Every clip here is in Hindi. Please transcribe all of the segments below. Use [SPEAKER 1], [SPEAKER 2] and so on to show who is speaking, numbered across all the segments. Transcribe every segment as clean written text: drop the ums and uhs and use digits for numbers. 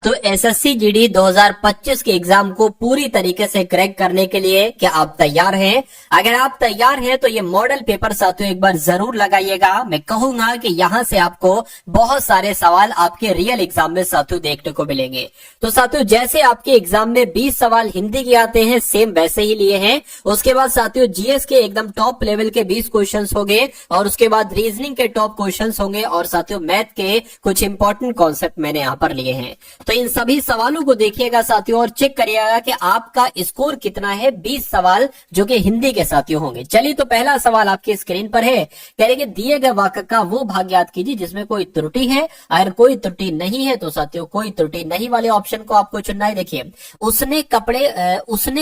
[SPEAKER 1] तो एसएससी जीडी 2025 के एग्जाम को पूरी तरीके से क्रैक करने के लिए क्या आप तैयार हैं? अगर आप तैयार हैं तो ये मॉडल पेपर साथियों एक बार जरूर लगाइएगा। मैं कहूंगा कि यहाँ से आपको बहुत सारे सवाल आपके रियल एग्जाम में साथियों देखने को मिलेंगे। तो साथियों जैसे आपके एग्जाम में 20 सवाल हिंदी के आते हैं, सेम वैसे ही लिए हैं। उसके बाद साथियों जीएस के एकदम टॉप लेवल के 20 क्वेश्चन होंगे और उसके बाद रीजनिंग के टॉप क्वेश्चन होंगे और साथियों मैथ के कुछ इंपॉर्टेंट कॉन्सेप्ट मैंने यहाँ पर लिए हैं। तो इन सभी सवालों को देखिएगा साथियों और चेक करिएगा कि आपका स्कोर कितना है। 20 सवाल जो कि हिंदी के साथियों होंगे। चलिए तो पहला सवाल आपके स्क्रीन पर है, कह रहे कि दिए गए वाक्य का वो भाग याद कीजिए जिसमें कोई त्रुटि है। अगर कोई त्रुटि नहीं है तो साथियों कोई त्रुटि नहीं वाले ऑप्शन को आपको चुनना है। देखिए उसने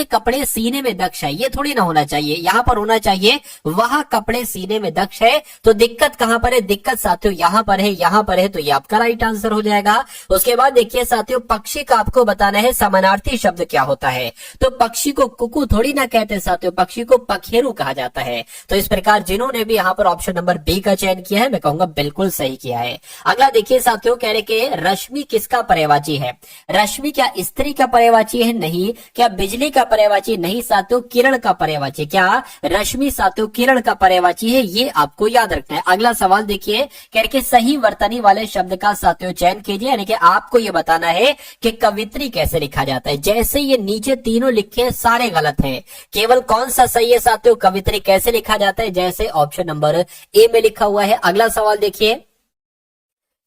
[SPEAKER 1] कपड़े सीने में दक्ष है, ये थोड़ी ना होना चाहिए। यहाँ पर होना चाहिए वह कपड़े सीने में दक्ष है। तो दिक्कत कहां पर है? दिक्कत साथियों यहाँ पर है, यहाँ पर है। तो ये आपका राइट आंसर हो जाएगा। उसके बाद देखिए साथियों पक्षी का आपको बताना है समानार्थी शब्द क्या होता है। तो पक्षी को कुकू थोड़ी ना कहते साथियों, पक्षी को पखेरु कहा जाता है। तो इस प्रकार जिन्होंने भी यहाँ पर ऑप्शन नंबर बी का चयन किया है मैं कहूंगा बिल्कुल सही किया है। अगला देखिए साथियों कह रहे कि रश्मि किसका पर्यायवाची है? रश्मि क्या स्त्री का पर्यायवाची है? नहीं। क्या बिजली का पर्यायवाची? नहीं साथियों। किरण का पर्यायवाची? क्या रश्मि साथियों किरण का पर्यायवाची है? ये आपको याद रखना है। अगला सवाल देखिए कह रहे कि सही वर्तनी वाले शब्द का साथियों चयन कीजिए, यानी कि आपको ये बताना है कि कवित्री कैसे लिखा जाता है। जैसे ये नीचे तीनों लिखे सारे गलत हैं, केवल कौन सा सही है साथियों? कवित्री कैसे लिखा जाता है जैसे ऑप्शन नंबर ए में लिखा हुआ है। अगला सवाल देखिए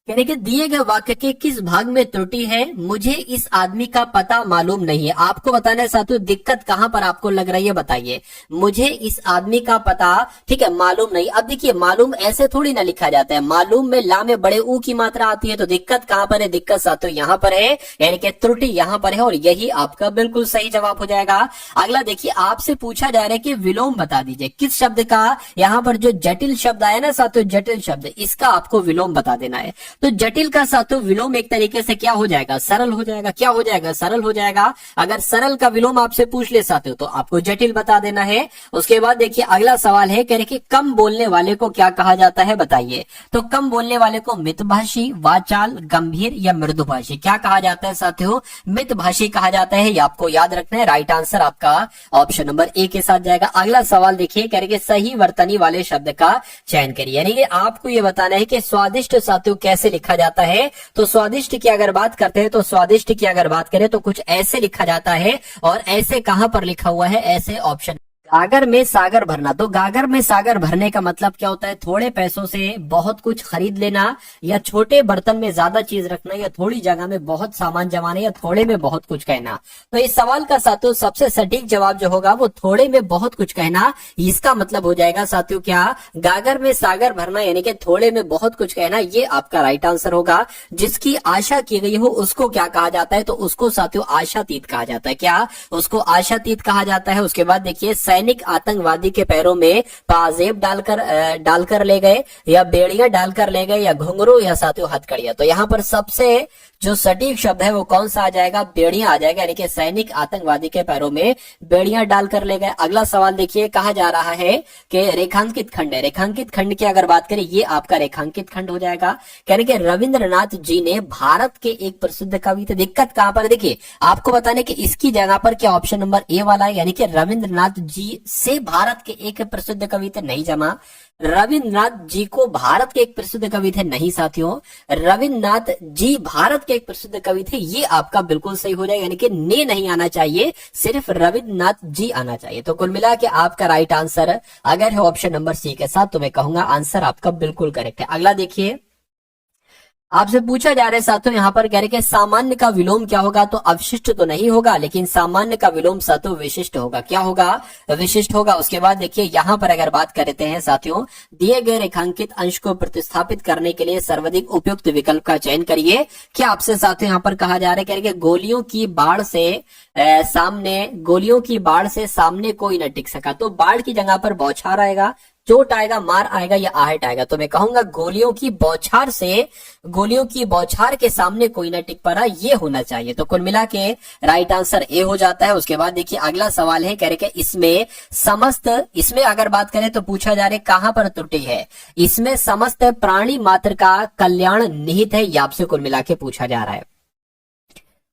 [SPEAKER 1] यानी कि दिए गए वाक्य के किस भाग में त्रुटि है? मुझे इस आदमी का पता मालूम नहीं है। आपको बताना है साथियों दिक्कत कहां पर आपको लग रही है, बताइए। मुझे इस आदमी का पता, ठीक है, मालूम नहीं। अब देखिए मालूम ऐसे थोड़ी ना लिखा जाता है। मालूम में ला में बड़े ऊ की मात्रा आती है। तो दिक्कत कहां पर है? दिक्कत साथियों यहाँ पर है, यानी कि त्रुटि यहाँ पर है और यही आपका बिल्कुल सही जवाब हो जाएगा। अगला देखिए आपसे पूछा जा रहा है कि विलोम बता दीजिए किस शब्द का। यहाँ पर जो जटिल शब्द आया ना साथियों, जटिल शब्द, इसका आपको विलोम बता देना है। तो जटिल का साथियों विलोम एक तरीके से क्या हो जाएगा? सरल हो जाएगा। क्या हो जाएगा? सरल हो जाएगा। अगर सरल का विलोम आपसे पूछ ले साथियों तो आपको जटिल बता देना है। उसके बाद देखिए अगला सवाल है, कह रहे कि कम बोलने वाले को क्या कहा जाता है, बताइए। तो कम बोलने वाले को मितभाषी, वाचाल, गंभीर या मृदुभाषी क्या कहा जाता है साथियों? मितभाषी कहा जाता है। ये आपको याद रखना है। राइट आंसर आपका ऑप्शन नंबर ए के साथ जाएगा। अगला सवाल देखिए कह रहे कि सही वर्तनी वाले शब्द का चयन करिए, यानी कि आपको ये बताना है कि स्वादिष्ट साथियों कैसे लिखा जाता है। तो स्वादिष्ट की अगर बात करते हैं तो स्वादिष्ट की अगर बात करें तो कुछ ऐसे लिखा जाता है। और ऐसे कहां पर लिखा हुआ है? ऐसे ऑप्शन गागर में सागर भरना। तो गागर में सागर भरने का मतलब क्या होता है? थोड़े पैसों से बहुत कुछ खरीद लेना, या छोटे बर्तन में ज्यादा चीज रखना, या थोड़ी जगह में बहुत सामान जमाना, या थोड़े में बहुत कुछ कहना। तो इस सवाल का साथियों सबसे सटीक जवाब जो होगा वो थोड़े में बहुत कुछ कहना। इसका मतलब हो जाएगा साथियों क्या? गागर में सागर भरना, यानी कि थोड़े में बहुत कुछ कहना। ये आपका राइट आंसर होगा। जिसकी आशा की गई हो उसको क्या कहा जाता है? तो उसको साथियों आशातीत कहा जाता है। क्या? उसको आशातीत कहा जाता है। उसके बाद देखिए सैनिक आतंकवादी के पैरों में पाजेब डालकर ले गए, या बेड़ियां डालकर ले गए, या घुंघरू, या साथियों हथकड़ियां। तो यहाँ पर सबसे जो सटीक शब्द है वो कौन सा आ जाएगा? बेड़ियां आ जाएगा, यानी कि सैनिक आतंकवादी के पैरों में बेड़ियां डालकर ले गए। अगला सवाल देखिए कहा जा रहा है कि रेखांकित खंड है। रेखांकित खंड की अगर बात करें ये आपका रेखांकित खंड हो जाएगा। कहने के रविंद्रनाथ जी ने भारत के एक प्रसिद्ध कवि थे। दिक्कत कहां पर? देखिए आपको बताने कि इसकी जगह पर क्या ऑप्शन नंबर ए वाला है, यानी कि रविंद्रनाथ जी से भारत के एक प्रसिद्ध कवि थे, नहीं जमा। रविंद्रनाथ जी को भारत के एक प्रसिद्ध कवि थे, नहीं साथियों। रविंद्रनाथ जी भारत के एक प्रसिद्ध कवि थे, ये आपका बिल्कुल सही हो जाएगा, यानी कि ने नहीं आना चाहिए, सिर्फ रविंद्रनाथ जी आना चाहिए। तो कुल मिला के आपका राइट आंसर अगर है ऑप्शन नंबर सी के साथ तो मैं कहूंगा आंसर आपका बिल्कुल करेक्ट है। अगला देखिए आपसे पूछा जा रहा है साथियों यहाँ पर कह रहे कि सामान्य का विलोम क्या होगा? तो अवशिष्ट तो नहीं होगा, लेकिन सामान्य का विलोम साथियों विशिष्ट होगा। क्या होगा? विशिष्ट होगा। उसके बाद देखिए यहाँ पर अगर बात करते हैं साथियों, दिए गए रेखांकित अंश को प्रतिस्थापित करने के लिए सर्वाधिक उपयुक्त विकल्प का चयन करिए। क्या आपसे साथियों यहाँ पर कहा जा रहा है, कह रहे कि गोलियों की बाढ़ से सामने कोई न टिक सका। तो बाढ़ की जगह पर बौछार आएगा, चोट आएगा, मार आएगा, या आहट आएगा। तो मैं कहूंगा गोलियों की बौछार के सामने कोई ना टिक पड़ा, ये होना चाहिए। तो कुल मिला के राइट आंसर ए हो जाता है। उसके बाद देखिए अगला सवाल है, कह रहे कि इसमें अगर बात करें तो पूछा जा रहा है कहां पर त्रुटि है? इसमें समस्त प्राणी मात्र का कल्याण निहित है, ये आपसे कुल मिला के पूछा जा रहा है।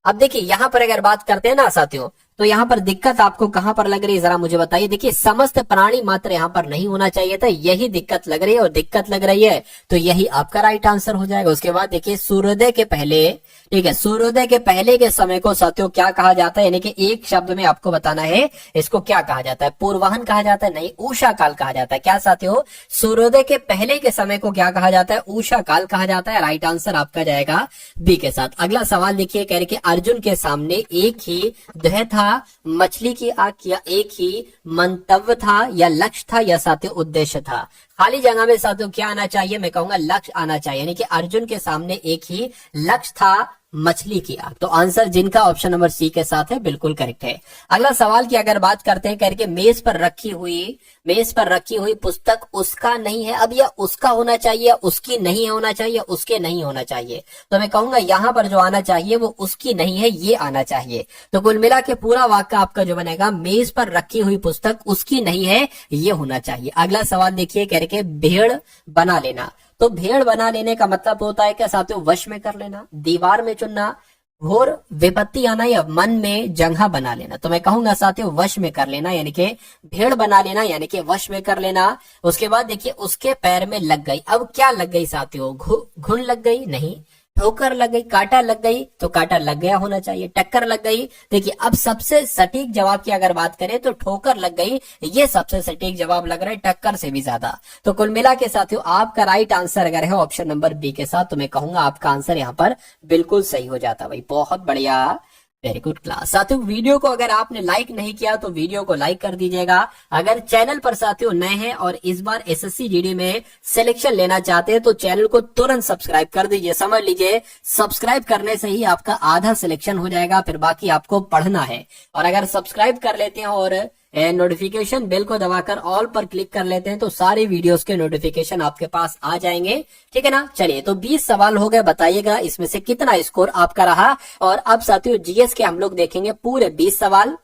[SPEAKER 1] अब देखिए यहाँ पर अगर बात करते हैं ना साथियों, तो यहाँ पर दिक्कत आपको कहां पर लग रही है जरा मुझे बताइए। देखिए समस्त प्राणी मात्र यहाँ पर नहीं होना चाहिए था, यही दिक्कत लग रही है, और दिक्कत लग रही है तो यही आपका राइट आंसर हो जाएगा। उसके बाद देखिए सूर्योदय के पहले, ठीक है, सूर्योदय के पहले के समय को साथियों क्या कहा जाता है, यानी कि एक शब्द में आपको बताना है इसको क्या कहा जाता है। पूर्वाहन कहा जाता है, नहीं उषा काल कहा जाता है। क्या साथियों, सूर्योदय के पहले के समय को क्या कहा जाता है, उषा काल कहा जाता है। राइट आंसर आपका जाएगा बी के साथ। अगला सवाल देखिए, कह रहे कि अर्जुन के सामने एक ही ध्येय था, मछली की आंख, या एक ही मंतव्य था, या लक्ष्य था, या साथियों उद्देश्य था। खाली जगह में साथियों क्या आना चाहिए, मैं कहूंगा लक्ष्य आना चाहिए, यानी कि अर्जुन के सामने एक ही लक्ष्य था, मछली की आंख। तो आंसर जिनका ऑप्शन नंबर सी के साथ है बिल्कुल करेक्ट है। अगला सवाल की अगर बात करते हैं, करके मेज पर रखी हुई पुस्तक उसका नहीं है। अब यह उसका होना चाहिए, उसकी नहीं होना चाहिए, उसके नहीं होना चाहिए। तो मैं कहूंगा यहाँ पर जो आना चाहिए वो उसकी नहीं है, ये आना चाहिए। तो कुल मिला के पूरा वाक्य आपका जो बनेगा, मेज पर रखी हुई पुस्तक उसकी नहीं है, ये होना चाहिए। अगला सवाल देखिए, करके भेड़ बना लेना। तो भेड़ बना लेने का मतलब होता है क्या साथियों, वश में कर लेना, दीवार में चुनना, घोर विपत्ति आना, या मन में जंघा बना लेना। तो मैं कहूंगा साथियों वश में कर लेना, यानी कि भेड़ बना लेना, यानी कि वश में कर लेना। उसके बाद देखिए उसके पैर में लग गई। अब क्या लग गई साथियों, घुन लग गई, नहीं, ठोकर लग गई, कांटा लग गई, तो कांटा लग गया होना चाहिए। टक्कर लग गई, देखिए अब सबसे सटीक जवाब की अगर बात करें तो ठोकर लग गई, ये सबसे सटीक जवाब लग रहा है, टक्कर से भी ज्यादा। तो कुल मिला के साथियों आपका राइट आंसर अगर है ऑप्शन नंबर बी के साथ, तो मैं कहूंगा आपका आंसर यहाँ पर बिल्कुल सही हो जाता। भाई बहुत बढ़िया, वेरी गुड क्लास। साथियों वीडियो को अगर आपने लाइक नहीं किया तो वीडियो को लाइक कर दीजिएगा। अगर चैनल पर साथियों नए हैं और इस बार एसएससी जीडी में सिलेक्शन लेना चाहते हैं तो चैनल को तुरंत सब्सक्राइब कर दीजिए। समझ लीजिए सब्सक्राइब करने से ही आपका आधा सिलेक्शन हो जाएगा, फिर बाकी आपको पढ़ना है। और अगर सब्सक्राइब कर लेते हैं और नोटिफिकेशन बेल को दबाकर ऑल पर क्लिक कर लेते हैं तो सारे वीडियोस के नोटिफिकेशन आपके पास आ जाएंगे, ठीक है ना। चलिए तो 20 सवाल हो गए, बताइएगा इसमें से कितना स्कोर आपका रहा। और अब साथियों जीएस के हम लोग देखेंगे पूरे 20 सवाल,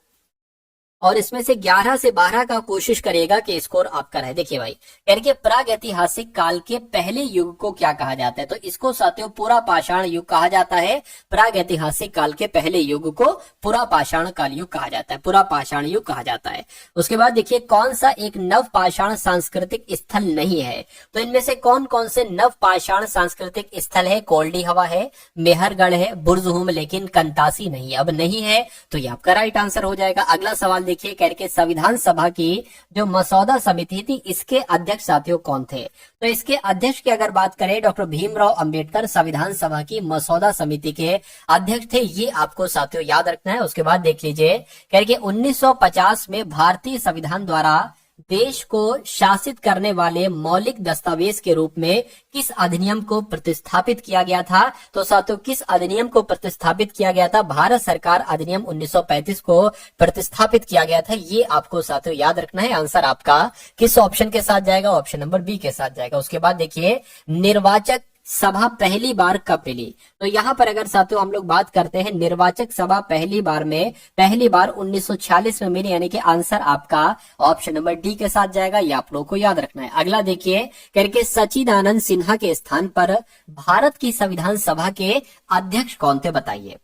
[SPEAKER 1] और इसमें से 11 से 12 का कोशिश करेगा कि स्कोर आपका रहे। देखिए भाई, कह रहे प्राग ऐतिहासिक काल के पहले युग को क्या कहा जाता है, तो इसको साथियों पूरा पाषाण युग कहा जाता है। प्राग ऐतिहासिक काल के पहले युग को पूरा पाषाण काल युग कहा जाता है, पूरा पाषाण युग कहा जाता है। उसके बाद देखिए कौन सा एक नव पाषाण सांस्कृतिक स्थल नहीं है, तो इनमें से कौन कौन से नव पाषाण सांस्कृतिक स्थल है, कोल्डी हवा है, मेहरगढ़ है, बुर्जहुम, लेकिन कंतासी नहीं है। अब नहीं है तो ये आपका राइट आंसर हो जाएगा। अगला सवाल देखिए, कह के संविधान सभा की जो मसौदा समिति थी इसके अध्यक्ष साथियों कौन थे, तो इसके अध्यक्ष की अगर बात करें डॉक्टर भीमराव अंबेडकर संविधान सभा की मसौदा समिति के अध्यक्ष थे, ये आपको साथियों याद रखना है। उसके बाद देख लीजिए, कह के 1950 में भारतीय संविधान द्वारा देश को शासित करने वाले मौलिक दस्तावेज के रूप में किस अधिनियम को प्रतिस्थापित किया गया था, तो साथियों किस अधिनियम को प्रतिस्थापित किया गया था, भारत सरकार अधिनियम 1935 को प्रतिस्थापित किया गया था। ये आपको साथियों याद रखना है। आंसर आपका किस ऑप्शन के साथ जाएगा, ऑप्शन नंबर बी के साथ जाएगा। उसके बाद देखिए निर्वाचक सभा पहली बार कब मिली, तो यहाँ पर अगर साथियों हम लोग बात करते हैं निर्वाचक सभा पहली बार 1946 में मिली, यानी कि आंसर आपका ऑप्शन नंबर डी के साथ जाएगा। ये आप लोग को याद रखना है। अगला देखिए, करके सच्चिदानंद सिन्हा के स्थान पर भारत की संविधान सभा के अध्यक्ष कौन थे, बताइए।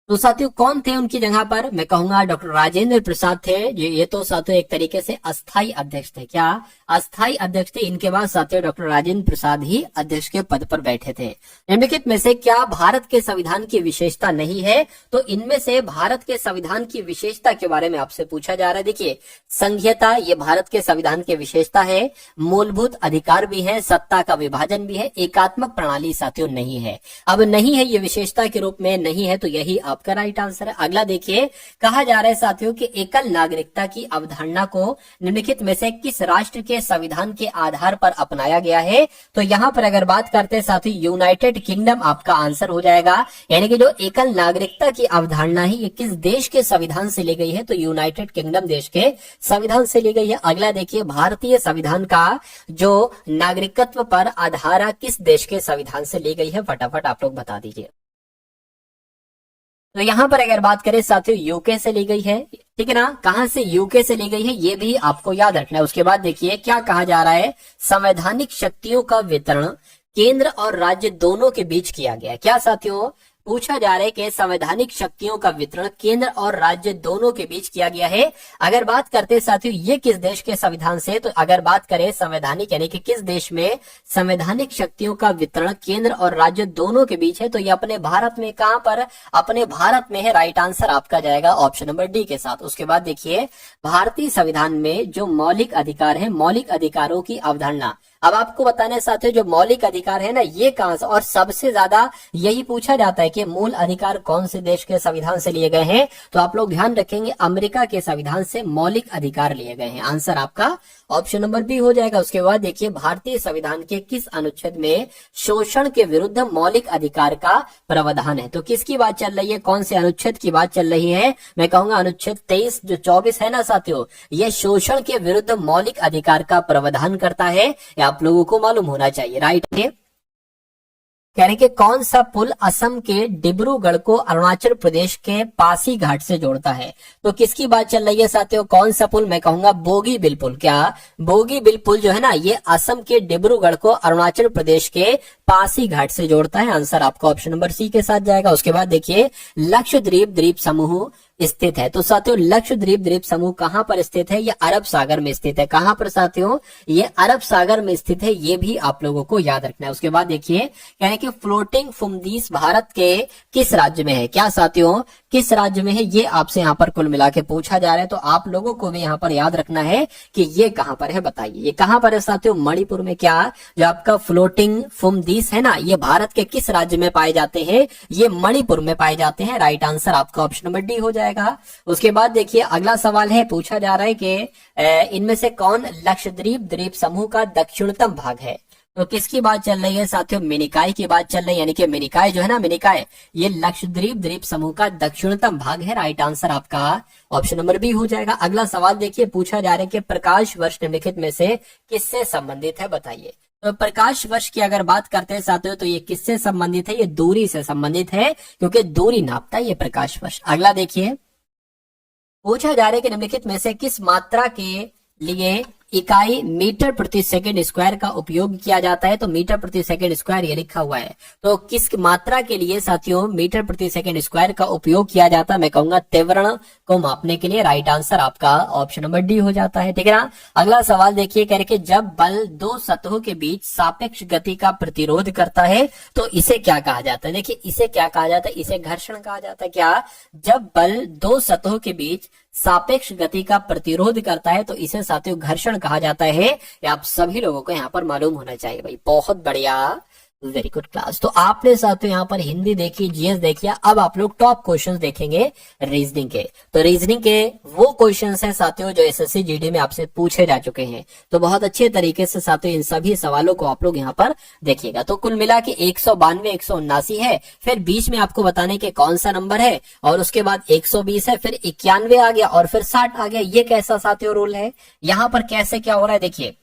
[SPEAKER 1] तो साथियों कौन थे उनकी जगह पर, मैं कहूंगा डॉक्टर राजेंद्र प्रसाद थे। ये तो साथियों एक तरीके से अस्थाई अध्यक्ष थे। क्या अस्थाई अध्यक्ष थे? इनके बाद साथियों डॉक्टर राजेंद्र प्रसाद ही अध्यक्ष के पद पर बैठे थे। निम्नलिखित में से क्या भारत के संविधान की विशेषता नहीं है, तो इनमें से भारत के संविधान की विशेषता के बारे में आपसे पूछा जा रहा है। देखिए संघीयता ये भारत के संविधान की विशेषता है, मूलभूत अधिकार भी है, सत्ता का विभाजन भी है, एकात्मक प्रणाली साथियों नहीं है। अब नहीं है ये विशेषता के रूप में नहीं है, तो यही आपका राइट आंसर है। अगला देखिए, कहा जा रहा है साथियों कि एकल नागरिकता की अवधारणा को निम्नलिखित में से किस राष्ट्र के संविधान के आधार पर अपनाया गया है, तो यहाँ पर अगर बात करते हैं साथियों यूनाइटेड किंगडम आपका आंसर हो जाएगा। यानी कि जो एकल नागरिकता की अवधारणा है ये किस देश के संविधान से ली गई है, तो यूनाइटेड किंगडम देश के संविधान से ली गई है। अगला देखिए, भारतीय संविधान का जो नागरिकत्व पर आधार किस देश के संविधान से ली गई है, फटाफट आप लोग बता दीजिए। तो यहाँ पर अगर बात करें साथियों यूके से ली गई है, ठीक है ना। कहां से? यूके से ली गई है, ये भी आपको याद रखना है। उसके बाद देखिए क्या कहा जा रहा है, संवैधानिक शक्तियों का वितरण केंद्र और राज्य दोनों के बीच किया गया। क्या साथियों? पूछा जा रहा है कि संवैधानिक शक्तियों का वितरण केंद्र और राज्य दोनों के बीच किया गया है। अगर बात करते साथियों ये किस देश के संविधान से, तो अगर बात करें संवैधानिक यानी कि किस देश में संवैधानिक शक्तियों का वितरण केंद्र और राज्य दोनों के बीच है, तो ये अपने भारत में। कहां पर? अपने भारत में है। राइट आंसर आपका जाएगा ऑप्शन नंबर डी के साथ। उसके बाद देखिए भारतीय संविधान में जो मौलिक अधिकार है, मौलिक अधिकारों की अवधारणा। अब आपको बताने साथियों जो मौलिक अधिकार है ना, ये कहां से, और सबसे ज्यादा यही पूछा जाता है कि मूल अधिकार कौन से देश के संविधान से लिए गए हैं, तो आप लोग ध्यान रखेंगे अमेरिका के संविधान से मौलिक अधिकार लिए गए हैं। आंसर आपका ऑप्शन नंबर बी हो जाएगा। उसके बाद देखिए भारतीय संविधान के किस अनुच्छेद में शोषण के विरुद्ध मौलिक अधिकार का प्रावधान है, तो किसकी बात चल रही है, कौन से अनुच्छेद की बात चल रही है? मैं कहूंगा अनुच्छेद 23 जो 24 है ना साथियों, ये शोषण के विरुद्ध मौलिक अधिकार का प्रावधान करता है। या आप लोगों को मालूम होना चाहिए। राइट है। कह रहे कि कौन सा पुल असम के डिब्रूगढ़ को अरुणाचल प्रदेश के पासी घाट से जोड़ता है, तो किसकी बात चल रही है साथियों, कौन सा पुल? मैं कहूंगा बोगीबिल पुल। क्या बोगीबिल पुल जो है ना, ये असम के डिब्रूगढ़ को अरुणाचल प्रदेश के पासी घाट से जोड़ता है। आंसर आपका ऑप्शन नंबर सी के साथ जाएगा। उसके बाद देखिए लक्षद्वीप द्वीप समूह स्थित है, तो साथियों लक्षद्वीप द्वीप समूह कहां पर स्थित है? ये अरब सागर में स्थित है। कहां पर साथियों? ये अरब सागर में स्थित है। ये भी आप लोगों को याद रखना है। उसके बाद देखिए कह रहे कि फ्लोटिंग फुमदीस भारत के किस राज्य में है? क्या साथियों किस राज्य में है? ये आपसे यहाँ पर कुल मिला के पूछा जा रहा है, तो आप लोगों को भी यहाँ पर याद रखना है कि ये कहां पर है। बताइए ये कहां पर है साथियों? मणिपुर में। क्या जो आपका फ्लोटिंग फुमदीस है ना, ये भारत के किस राज्य में पाए जाते हैं? ये मणिपुर में पाए जाते हैं। राइट आंसर आपका ऑप्शन नंबर डी हो जाएगा। उसके बाद देखिए अगला सवाल है, पूछा जा रहा है कि इनमें से कौन लक्षद्वीप द्वीप समूह का दक्षिणतम भाग है, तो किसकी बात चल रही है साथियों? मिनिकाय की बात चल रही है। यानी कि मिनिकाय जो है ना, मिनिकाय ये लक्षद्वीप द्वीप समूह का दक्षिणतम भाग है। राइट आंसर आपका ऑप्शन नंबर बी हो जाएगा। अगला सवाल देखिए पूछा जा रहा है कि प्रकाश वर्ष निम्नलिखित में से किससे संबंधित है? बताइए। तो प्रकाश वर्ष की अगर बात करते हैं साथियों, तो ये किससे संबंधित है? ये दूरी से संबंधित है, क्योंकि दूरी नापता है ये प्रकाश वर्ष। अगला देखिए पूछा जा रहा है कि निम्नलिखित में से किस मात्रा के लिए इकाई मीटर प्रति सेकंड स्क्वायर का उपयोग किया जाता है? तो मीटर प्रति सेकंड स्क्वायर ये लिखा हुआ है, तो किस मात्रा के लिए साथियों मीटर प्रति सेकंड स्क्वायर का उपयोग किया जाता है? मैं कहूंगा त्वरण को मापने के लिए। राइट आंसर आपका ऑप्शन नंबर डी हो जाता है। ठीक है ना। अगला सवाल देखिए कह रहे कि जब बल दो सतहों के बीच सापेक्ष गति का प्रतिरोध करता है तो इसे क्या कहा जाता है? देखिए इसे क्या कहा जाता है? इसे घर्षण कहा जाता है। क्या? जब बल दो सतहों के बीच सापेक्ष गति का प्रतिरोध करता है तो इसे साथियों घर्षण कहा जाता है। ये आप सभी लोगों को यहाँ पर मालूम होना चाहिए भाई। बहुत बढ़िया, वेरी गुड क्लास। तो आपने साथियों यहाँ पर हिंदी देखी, जीएस देखिए। अब आप लोग टॉप क्वेश्चंस देखेंगे रीजनिंग के। तो रीजनिंग के वो क्वेश्चंस हैं साथियों जो एसएससी जीडी में आपसे पूछे जा चुके हैं। तो बहुत अच्छे तरीके से साथियों इन सभी सवालों को आप लोग यहाँ पर देखिएगा। तो कुल मिला के 192 179 है, फिर बीच में आपको बताने के कौन सा नंबर है, और उसके बाद 120 है, फिर 91 आ गया, और फिर 60 आ गया। ये कैसा साथियों रूल है? यहाँ पर कैसे क्या हो रहा है देखिए।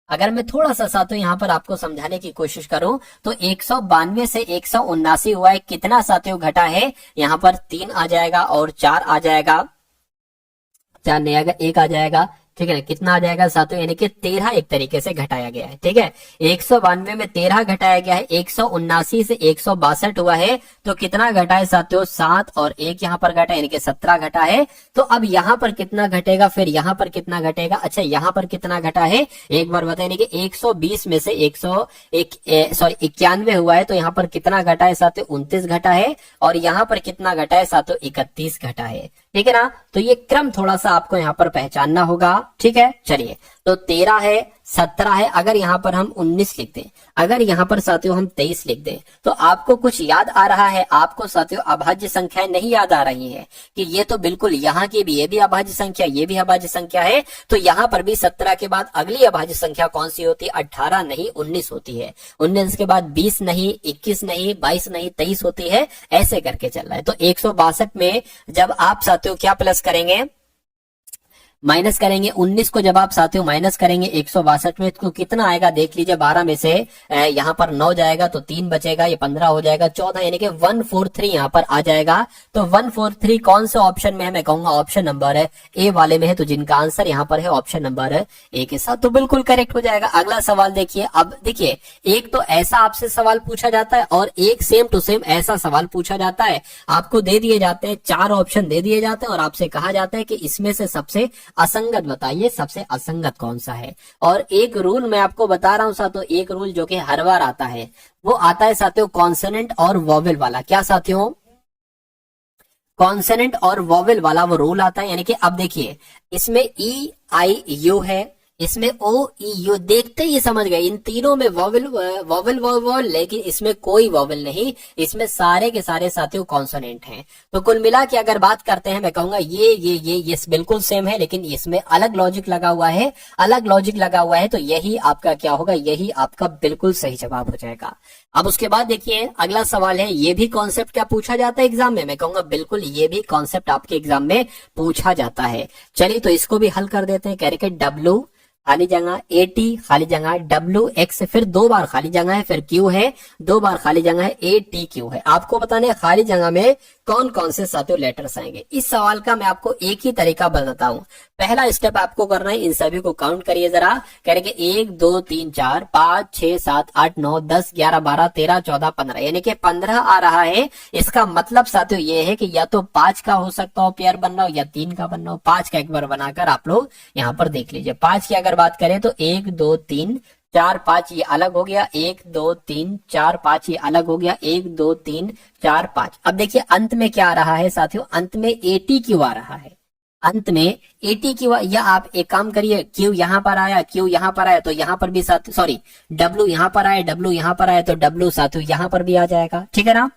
[SPEAKER 1] अगर मैं थोड़ा सा साथियों यहाँ पर आपको समझाने की कोशिश करूं तो 192 से 179 हुआ है, कितना साथियों घटा है? यहाँ पर 3 आ जाएगा और 4 आ जाएगा, 4 नहीं आएगा, 1 आ जाएगा। ठीक है ना, कितना आ जाएगा साथियों? यानी कि 13 एक तरीके से घटाया गया है। ठीक है, 192 में 13 घटाया गया है, 179 से 162 हुआ है, तो कितना घटा है साथियों? 7 और 1 यहाँ पर घटा, यानी कि 17 घटा है। तो अब यहाँ पर कितना घटेगा, फिर यहाँ पर कितना घटेगा? अच्छा यहाँ पर कितना घटा है एक बार बताए। यानी कि 120 में से 91 हुआ है, तो यहाँ पर कितना घटा है साथियों? 29 घटा है, और यहाँ पर कितना घटा है साथियों? 31 घटा है। ठीक है ना। तो ये क्रम थोड़ा सा आपको यहाँ पर पहचानना होगा। ठीक है, चलिए। तो 13 है, 17 है, अगर यहाँ पर हम 19 लिख दें, अगर यहाँ पर साथियों हम 23 लिख दें, तो आपको कुछ याद आ रहा है? आपको साथियों अभाज्य संख्याएं नहीं याद आ रही हैं कि ये तो बिल्कुल यहाँ की भी, ये भी अभाज्य संख्या, ये भी अभाज्य संख्या है। तो यहाँ पर भी 17 के बाद अगली अभाज्य संख्या कौन सी होती है? 18 नहीं 19 होती है। 19 के बाद 20 नहीं, 21 नहीं, 22 नहीं, 23 होती है। ऐसे करके चल रहा है। तो 162 में जब आप साथियों क्या प्लस करेंगे? माइनस करेंगे 19 को, जब आप साथियों माइनस करेंगे 162 में तो कितना आएगा देख लीजिए। 12 में से यहाँ पर 9 जाएगा तो 3 बचेगा, ये 15 हो जाएगा, 14 यानी कि 143 यहाँ पर आ जाएगा। तो 143 कौन से ऑप्शन में है? मैं कहूंगा ऑप्शन नंबर ए वाले में है। तो जिनका आंसर यहाँ पर है ऑप्शन नंबर ए के साथ, तो बिल्कुल करेक्ट हो जाएगा। अगला सवाल देखिए। अब देखिए, एक तो ऐसा आपसे सवाल पूछा जाता है और एक सेम टू सेम ऐसा सवाल पूछा जाता है। आपको दे दिए जाते हैं 4 ऑप्शन दे दिए जाते हैं और आपसे कहा जाता है कि इसमें से सबसे असंगत बताइए, सबसे असंगत कौन सा है। और एक रूल मैं आपको बता रहा हूं साथियों, एक रूल जो कि हर बार आता है, वो आता है साथियों कॉन्सोनेंट और वॉवेल वाला। क्या साथियों? कॉन्सोनेंट और वॉवेल वाला वो रूल आता है। यानी कि अब देखिए, इसमें ई आई यू है, इसमें ओ ई यू, देखते ही समझ गए इन तीनों में वॉवेल वॉवेल वॉवेल, लेकिन इसमें कोई वॉवेल नहीं, इसमें सारे के सारे साथियों कॉन्सोनेंट हैं। तो कुल मिला के अगर बात करते हैं, मैं कहूंगा ये बिल्कुल सेम है, लेकिन इसमें अलग लॉजिक लगा हुआ है, अलग लॉजिक लगा हुआ है। तो यही आपका क्या होगा? यही आपका बिल्कुल सही जवाब हो जाएगा। अब उसके बाद देखिए अगला सवाल है, ये भी कॉन्सेप्ट क्या पूछा जाता है एग्जाम में? मैं कहूंगा बिल्कुल ये भी कॉन्सेप्ट आपके एग्जाम में पूछा जाता है। चलिए तो इसको भी हल कर देते हैं। कह रहे कि डब्ल्यू खाली जगह एटी खाली जगह डब्ल्यू एक्स, फिर 2 बार खाली जगह है, फिर क्यू है, 2 बार खाली जगह है, ए टी क्यू है। आपको बताना है खाली जगह में कौन कौन से साथियों लेटर्स आएंगे। इस सवाल का मैं आपको एक ही तरीका बताता हूं। पहला स्टेप आपको करना है, इन सभी को काउंट करिए जरा। कह रहे कि 1 2 3 4 5 6 7 8 9 10 11 12 13 14 15, यानी कि 15 आ रहा है। इसका मतलब साथियों ये है कि या तो 5 का हो सकता हो पेयर बन रहा हो, या 3 का बन रहा हो। 5 का एक बार बनाकर आप लोग यहाँ पर देख लीजिए। 5 की अगर बात करें तो 1 2 3 4 5 ये अलग हो गया, 1 2 3 4 5 ये अलग हो गया, 1 2 3 4 5। अब देखिए अंत में क्या आ रहा है साथियों? अंत में एटी क्यू आ रहा है, अंत में एटी क्यू। या आप एक काम करिए, क्यू यहां पर आया, क्यू यहां पर आया, तो यहां पर भी साथ, सॉरी डब्ल्यू यहां पर आया, डब्ल्यू यहां पर आया, तो डब्ल्यू साथियों यहां पर भी आ जाएगा, ठीक है ना।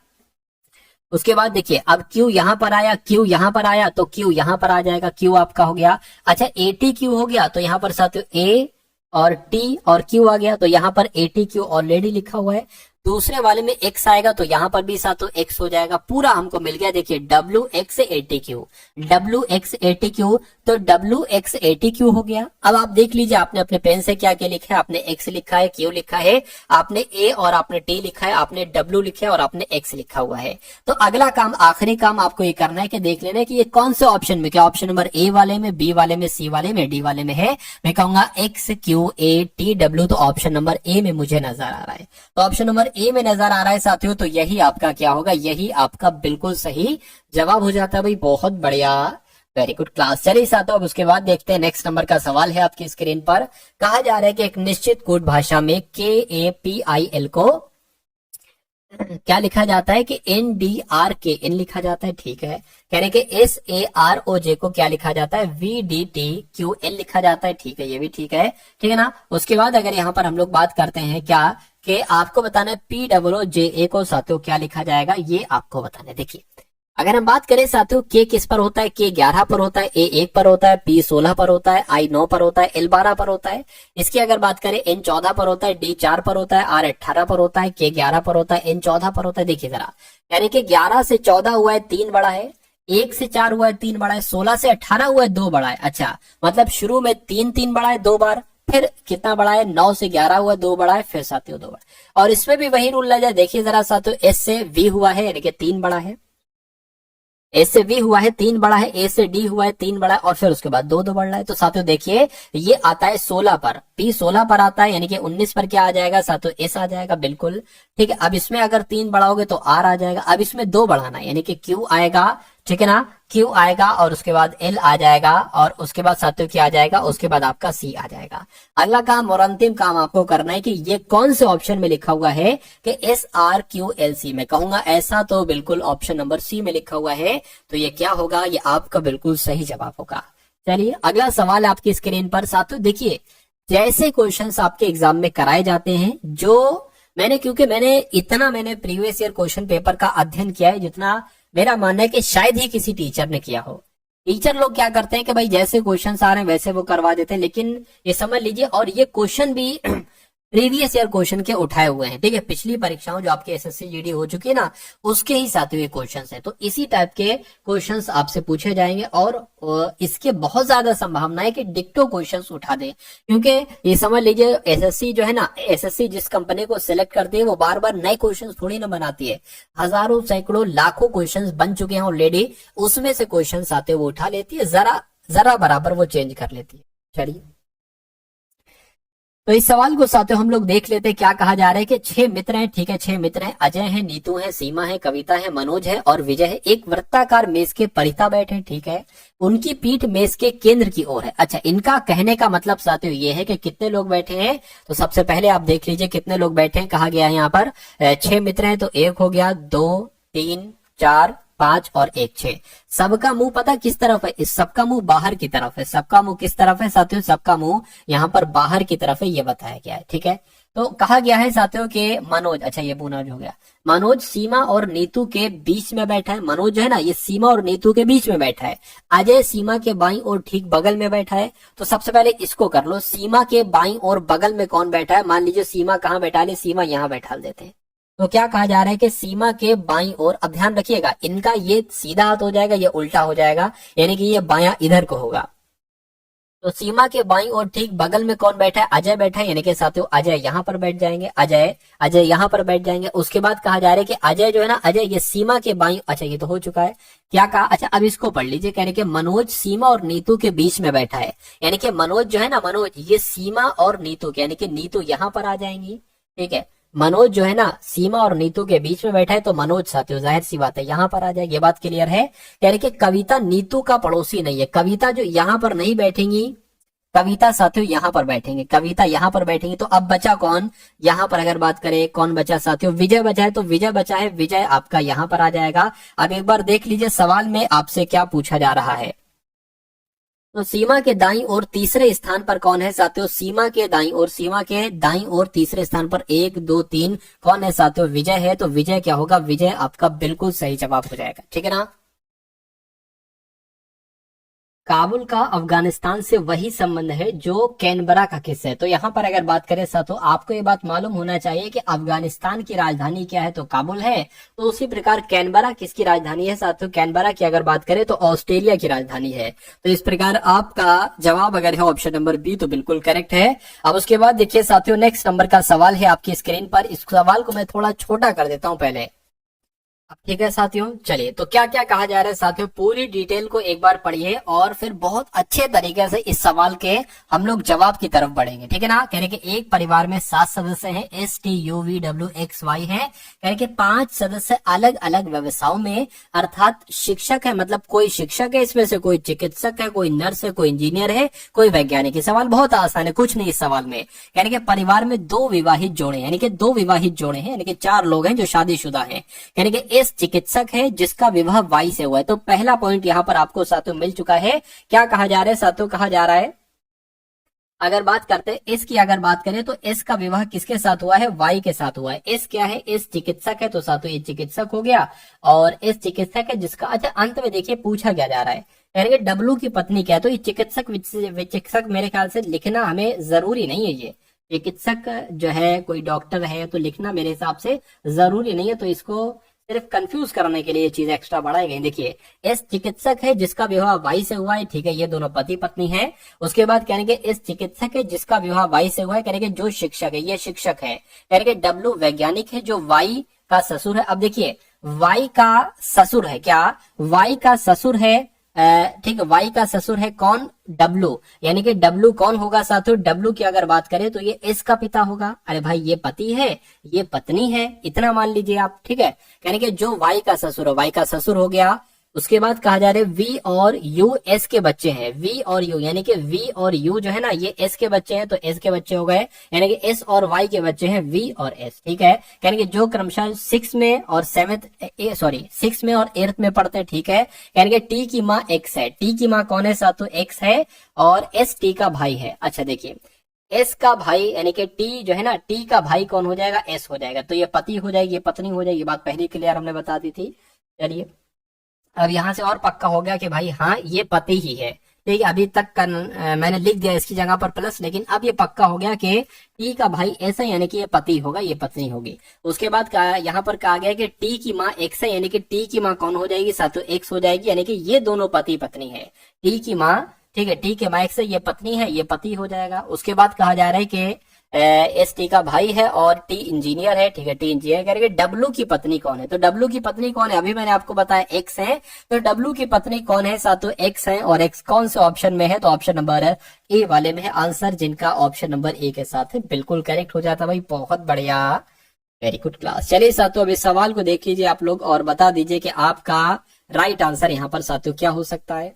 [SPEAKER 1] उसके बाद देखिए, अब क्यू यहां पर आया, क्यू यहां पर आया, तो क्यू यहां पर आ जाएगा, क्यू आपका हो गया। अच्छा एटी क्यू हो गया, तो यहां पर साथियों ए और टी और क्यू आ गया, तो यहां पर एटी क्यू ऑलरेडी लिखा हुआ है। दूसरे वाले में एक्स आएगा, तो यहां पर भी साथियों एक्स हो जाएगा। पूरा हमको मिल गया। देखिए W x eighty Q, W x eighty Q, तो डब्ल्यू एक्स एटी क्यू हो गया। अब आप देख लीजिए, आपने अपने पेन से क्या क्या लिखा है? आपने एक्स लिखा है, क्यू लिखा है, आपने ए और आपने टी लिखा है, आपने डब्ल्यू लिखा है और आपने एक्स लिखा हुआ है। तो अगला काम, आखिरी काम आपको ये करना है कि देख लेना है कि ये कौन से ऑप्शन में, क्या ऑप्शन नंबर ए वाले में, बी वाले में, सी वाले में, डी वाले में है। मैं कहूंगा x Q A T W, तो ऑप्शन नंबर ए में मुझे नजर आ रहा है। तो ऑप्शन नंबर ए में नजर आ रहा है साथियों, तो यही आपका क्या होगा? यही आपका बिल्कुल सही जवाब हो जाता है। भाई बहुत बढ़िया, वेरी गुड क्लास। चलिए साथियों, अब उसके बाद देखते हैं नेक्स्ट नंबर का सवाल है आपकी स्क्रीन पर। कहा जा रहा है कि एक निश्चित कोड भाषा में KAPIL को क्या लिखा जाता है? कि NDRKN लिखा जाता है, ठीक है। कह रहे कि SAROJ को क्या लिखा जाता है? VDTQL लिखा जाता है, ठीक है, ये भी ठीक है, ठीक है ना। उसके बाद अगर यहाँ पर हम लोग बात करते हैं क्या कि आपको बताना है POOJA को साथियों क्या लिखा जाएगा, ये आपको बताना है। देखिए अगर हम बात करें साथियों, के किस पर होता है? के 11 पर होता है, ए 1 पर होता है, पी 16 पर होता है, आई 9 पर होता है, एल 12 पर होता है। इसकी अगर बात करें, एन 14 पर होता है, डी 4 पर होता है, आर 18 पर होता है, के 11 पर होता है, एन 14 पर होता है। देखिए जरा, यानी कि 11 से 14 हुआ है 3 बड़ा है, 1 से 4 हुआ है 3 बड़ा है, 16 से 18 हुआ है 2 बड़ा है। अच्छा मतलब शुरू में 3 बड़ा है 2 बार, फिर कितना बड़ा है? 9 से 11 हुआ 2 बड़ा है, फिर साथियों 2 बड़ा। और इसमें भी वही रूल लग जाए। देखिए जरा साथियों, एस से वी हुआ है यानी कि 3 बड़ा है, ए से वी हुआ है 3 बड़ा है, ए से डी हुआ है 3 बड़ा है, और फिर उसके बाद 2 बढ़ रहा है। तो साथियों देखिए, ये आता है 16 पर, पी 16 पर आता है, यानी कि 19 पर क्या आ जाएगा साथियों? एस आ जाएगा, बिल्कुल ठीक है। अब इसमें अगर 3 बढ़ाओगे तो आर आ जाएगा। अब इसमें 2 बढ़ाना है, यानी कि क्यू आएगा, ठीक है ना, क्यू आएगा, और उसके बाद एल आ जाएगा, और उसके बाद साथियों क्या आ जाएगा? उसके बाद आपका सी आ जाएगा। अगला काम और अंतिम काम आपको करना है कि ये कौन से ऑप्शन में लिखा हुआ है कि SRQLC। मैं कहूंगा ऐसा तो बिल्कुल ऑप्शन नंबर सी में लिखा हुआ है, तो ये क्या होगा? ये आपका बिल्कुल सही जवाब होगा। चलिए अगला सवाल आपकी स्क्रीन पर साथियों देखिए, जैसे क्वेश्चंस आपके एग्जाम में कराए जाते हैं, जो क्योंकि मैंने प्रीवियस ईयर क्वेश्चन पेपर का अध्ययन किया है, जितना मेरा मानना है कि शायद ही किसी टीचर ने किया हो। टीचर लोग क्या करते हैं कि भाई जैसे क्वेश्चंस आ रहे हैं वैसे वो करवा देते हैं, लेकिन ये समझ लीजिए, और ये क्वेश्चन भी प्रीवियस ईयर क्वेश्चन के उठाए हुए हैं, ठीक है। पिछली परीक्षाओं जो आपके एसएससी जीडी हो चुकी है ना, उसके ही साथियों ये क्वेश्चंस है। तो इसी टाइप के क्वेश्चंस आपसे पूछे जाएंगे और इसके बहुत ज्यादा संभावना है कि डिक्टो क्वेश्चंस उठा दे, क्योंकि ये समझ लीजिए एसएससी जो है ना, एसएससी जिस कंपनी को सिलेक्ट करती है वो बार बार नए क्वेश्चन थोड़ी ना बनाती है। हजारों सैकड़ों लाखों क्वेश्चन बन चुके हैं ऑलरेडी, उसमें से क्वेश्चन आते वो उठा लेती है, जरा बराबर वो चेंज कर लेती है। चलिए, तो इस सवाल को साथियों हम लोग देख लेते हैं। क्या कहा जा रहा है कि 6 मित्र हैं, ठीक है। 6 मित्र हैं, अजय है, नीतू है, सीमा है, कविता है, मनोज है और विजय है। एक वृत्ताकार मेज के परिता बैठे, ठीक है। उनकी पीठ मेज के केंद्र की ओर है। अच्छा, इनका कहने का मतलब साथियों ये है कि कितने लोग बैठे हैं। तो सबसे पहले आप देख लीजिए कितने लोग बैठे हैं। कहा गया है यहाँ पर 6 मित्र हैं, तो 1 हो गया, 2 3 4 5 और 1 6। सबका मुंह पता किस तरफ है? इस सबका मुंह बाहर की तरफ है। सबका मुंह किस तरफ है साथियों? सबका मुंह यहाँ पर बाहर की तरफ है, ये बताया गया है, ठीक है। तो कहा गया है साथियों के मनोज, अच्छा ये मनोज हो गया, मनोज सीमा और नीतू के बीच में बैठा है। मनोज जो है ना, ये सीमा और नीतू के बीच में बैठा है। अजय सीमा के बाईं और ठीक बगल में बैठा है। तो सबसे पहले इसको कर लो, सीमा के बाईं और बगल में कौन बैठा है? मान लीजिए सीमा कहाँ बैठा ले, सीमा यहाँ बैठा देते हैं। तो क्या कहा जा रहा है कि सीमा के बाईं ओर, अब ध्यान रखिएगा इनका ये सीधा हाथ हो जाएगा, ये उल्टा हो जाएगा, यानी कि ये बायां इधर को होगा। तो सीमा के बाईं ओर ठीक बगल में कौन बैठा है? अजय बैठा है, यानी कि साथियों अजय यहाँ पर बैठ जाएंगे, अजय यहाँ पर बैठ जाएंगे। उसके बाद कहा जा रहा है कि अजय जो है ना, अजय ये सीमा के बाईं, अच्छा ये तो हो चुका है। क्या कहा? अच्छा अब इसको पढ़ लीजिए, कहने के मनोज सीमा और नीतू के बीच में बैठा है, यानी कि मनोज जो है ना, मनोज ये सीमा और नीतू के, यानी कि नीतू यहाँ पर आ जाएंगी, ठीक है। मनोज जो है ना सीमा और नीतू के बीच में बैठा है, तो मनोज साथियों जाहिर सी बात है यहाँ पर आ जाएगी। ये बात क्लियर है। यानी कि कविता नीतू का पड़ोसी नहीं है। कविता जो यहाँ पर नहीं बैठेंगी, कविता साथियों यहाँ पर बैठेंगे, कविता यहाँ पर बैठेंगी। तो अब बचा कौन? यहाँ पर अगर बात करें कौन बचा साथियों? विजय बचा है। तो विजय बचा है, विजय आपका यहाँ पर आ जाएगा। अब एक बार देख लीजिए सवाल में आपसे क्या पूछा जा रहा है। तो सीमा के दाईं ओर तीसरे स्थान पर कौन है साथियों? सीमा के दाईं ओर तीसरे स्थान पर 1 2 3 कौन है साथियों? विजय है। तो विजय क्या होगा? विजय आपका बिल्कुल सही जवाब हो जाएगा, ठीक है ना। काबुल का अफगानिस्तान से वही संबंध है जो कैनबरा का किस्सा है। तो यहाँ पर अगर बात करें साथियों, आपको ये बात मालूम होना चाहिए कि अफगानिस्तान की राजधानी क्या है? तो काबुल है। तो उसी प्रकार कैनबरा किसकी राजधानी है साथियों? कैनबरा की अगर बात करें तो ऑस्ट्रेलिया की राजधानी है। तो इस प्रकार आपका जवाब अगर है ऑप्शन नंबर बी, तो बिल्कुल करेक्ट है। अब उसके बाद देखिए साथियों, नेक्स्ट नंबर का सवाल है आपकी स्क्रीन पर। इस सवाल को मैं थोड़ा छोटा कर देता हूं पहले, ठीक है साथियों। चलिए, तो क्या क्या कहा जा रहा है साथियों, पूरी डिटेल को एक बार पढ़िए और फिर बहुत अच्छे तरीके से इस सवाल के हम लोग जवाब की तरफ बढ़ेंगे, ठीक है ना। कहने के एक परिवार में 7 सदस्य हैं, STUVWXY है। कहने के 5 सदस्य अलग अलग व्यवसायों में, अर्थात शिक्षक है, मतलब कोई शिक्षक है इसमें से, कोई चिकित्सक है, कोई नर्स है, कोई इंजीनियर है, कोई वैज्ञानिक है। सवाल बहुत आसान है, कुछ नहीं इस सवाल में। कहने के परिवार में 2 विवाहित जोड़े, यानी कि 2 विवाहित जोड़े हैं, यानी कि 4 लोग हैं जो शादीशुदा हैं। कहने के इस चिकित्सक है जिसका विवाह वाई से हुआ है। तो पहला पॉइंट यहां पर आपको साथियों मिल चुका है। क्या कहा जा रहा है साथियों? कहा जा रहा है, अगर बात करते हैं इस की, अगर बात करें तो इस का विवाह किसके साथ हुआ है? वाई के साथ हुआ है। इस क्या है? इस चिकित्सक है। तो साथियों ये चिकित्सक हो गया और इस चिकित्सक है जिसका, अच्छा अंत में देखिए पूछा क्या जा रहा है, यानी कि डब्लू की पत्नी क्या है? तो ये चिकित्सक मेरे ख्याल से लिखना हमें जरूरी नहीं है। ये चिकित्सक जो है कोई डॉक्टर है तो लिखना मेरे हिसाब से जरूरी नहीं है। तो इसको सिर्फ कंफ्यूज करने के लिए ये चीज एक्स्ट्रा बढ़ाई गई। देखिए इस चिकित्सक है जिसका विवाह वाई से हुआ है, ठीक है, ये दोनों पति पत्नी है। उसके बाद कहने के इस चिकित्सक है जिसका विवाह वाई से हुआ है, कहने के जो शिक्षक है ये शिक्षक है। कहने के डब्लू वैज्ञानिक है जो वाई का ससुर है। अब देखिए वाई का ससुर है, क्या वाई का ससुर है? ठीक है, वाई का ससुर है कौन? डब्लू, यानी कि डब्लू कौन होगा साथियों? डब्लू की अगर बात करें तो ये इसका पिता होगा। अरे भाई ये पति है, ये पत्नी है, इतना मान लीजिए आप, ठीक है। यानी कि जो वाई का ससुर है, वाई का ससुर हो गया। उसके बाद कहा जा रहा है वी और यू एस के बच्चे हैं। वी और यू, यानी कि वी और यू जो है ना ये एस के बच्चे हैं, तो एस के बच्चे हो गए, यानी कि एस और वाई के बच्चे हैं वी और एस, ठीक है। यानी कि जो क्रमशः 6 में और 6 में और 8th में पढ़ते हैं, ठीक है। यानी कि टी की माँ एक्स है। टी की माँ कौन है साथियों? एक्स है और एस टी का भाई है। अच्छा देखिए एस का भाई यानी कि टी जो है ना, टी का भाई कौन हो जाएगा? एस हो जाएगा। तो ये पति हो जाएगी, ये पत्नी हो जाएगी। ये बात पहले क्लियर हमने बता दी थी। चलिए अब यहां से और पक्का हो गया कि भाई हाँ ये पति ही है, ठीक है, अभी तक मैंने लिख दिया इसकी जगह पर प्लस, लेकिन अब ये पक्का हो गया कि टी का भाई ऐसा यानी कि ये पति होगा, ये पत्नी होगी। उसके बाद यहाँ पर कहा गया कि टी की माँ एक्स है, यानी कि टी की माँ कौन हो जाएगी, साथ एक्स हो जाएगी, यानी कि ये दोनों पति पत्नी है। टी की माँ, ठीक है, टी के माँ एक्स है, ये पत्नी है, ये पति हो जाएगा। उसके बाद कहा जा रहा है कि एस टी का भाई है और टी इंजीनियर है, ठीक है, टी इंजीनियर करेंगे। डब्लू की पत्नी कौन है, तो डब्लू की पत्नी कौन है, अभी मैंने आपको बताया एक्स है, तो डब्लू की पत्नी कौन है, साथ एक्स है, और एक्स कौन से ऑप्शन में है, तो ऑप्शन नंबर ए वाले में है आंसर, जिनका ऑप्शन नंबर ए के साथ है बिल्कुल करेक्ट हो जाता भाई। बहुत बढ़िया, वेरी गुड क्लास। चलिए साथियों, अब इस सवाल को देख लीजिए आप लोग और बता दीजिए कि आपका राइट आंसर यहाँ पर साथियों क्या हो सकता है।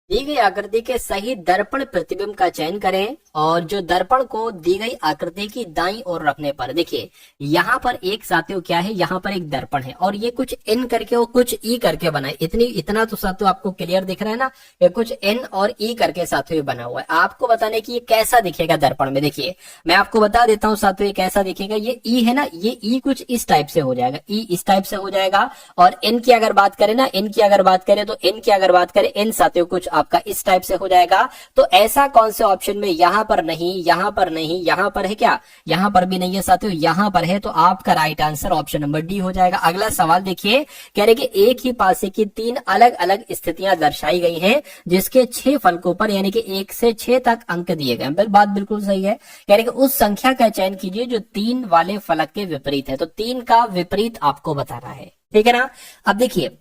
[SPEAKER 1] दी गई आकृति के सही दर्पण प्रतिबिंब का चयन करें और जो दर्पण को दी गई आकृति की दाईं ओर रखने पर, देखिए यहाँ पर एक साथियों क्या है, यहाँ पर एक दर्पण है और ये कुछ एन करके और कुछ ई करके बना है। इतना तो साथियों आपको क्लियर दिख रहा है ना, ये कुछ एन और ई करके साथियों बना हुआ है। आपको बताने की ये कैसा दिखेगा दर्पण में, देखिए मैं आपको बता देता हूँ साथियों ये कैसा दिखेगा। ये ई है ना, ये ई कुछ इस टाइप से हो जाएगा, ई इस टाइप से हो जाएगा। और एन की अगर बात करें ना, एन की अगर बात करें तो एन की अगर बात करें, एन साथियों कुछ आपका इस टाइप से हो जाएगा। तो ऐसा कौन से ऑप्शन में, यहां पर नहीं, यहां पर नहीं, यहां पर है क्या, यहां पर भी नहीं है साथियों, यहां पर है, तो आपका right answer option number D हो जाएगा। अगला सवाल देखिए, कह रहे कि एक ही पासे की 3 अलग अलग स्थितियां दर्शाई गई हैं जिसके 6 फलकों पर यानी कि 1 से 6 तक अंक दिए गए। बात बिल्कुल सही है। कह रहे कि उस संख्या का चयन कीजिए जो 3 वाले फलक के विपरीत है, तो 3 का विपरीत आपको बताना है, ठीक है ना। अब देखिए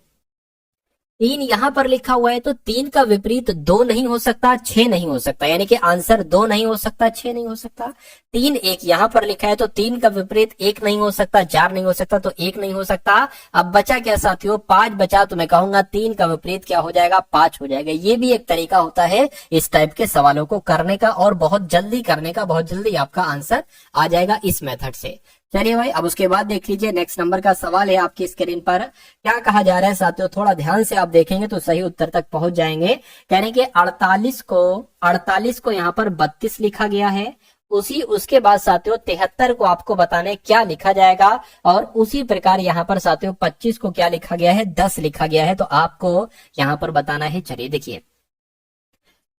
[SPEAKER 1] 3 यहां पर लिखा हुआ है, तो 3 का विपरीत 2 नहीं हो सकता, 6 नहीं हो सकता, यानी कि आंसर 2 नहीं हो सकता, 6 नहीं हो सकता। 3 1 यहां पर लिखा है, तो 3 का विपरीत 1 नहीं हो सकता, 4 नहीं हो सकता, तो 1 नहीं हो सकता। अब बचा क्या साथियों, 5 बचा, तो मैं कहूंगा 3 का विपरीत क्या हो जाएगा, 5 हो जाएगा। ये भी एक तरीका होता है इस टाइप के सवालों को करने का और बहुत जल्दी करने का, बहुत जल्दी आपका आंसर आ जाएगा इस मेथड से। चलिए भाई, अब उसके बाद देख लीजिए नेक्स्ट नंबर का सवाल है आपकी स्क्रीन पर। क्या कहा जा रहा है साथियों, थोड़ा ध्यान से आप देखेंगे तो सही उत्तर तक पहुंच जाएंगे। कहने के 48 को यहाँ पर 32 लिखा गया है, उसके बाद साथियों 73 को आपको बताना है क्या लिखा जाएगा, और उसी प्रकार यहाँ पर साथियों 25 को क्या लिखा गया है, 10 लिखा गया है, तो आपको यहाँ पर बताना है। चलिए देखिए,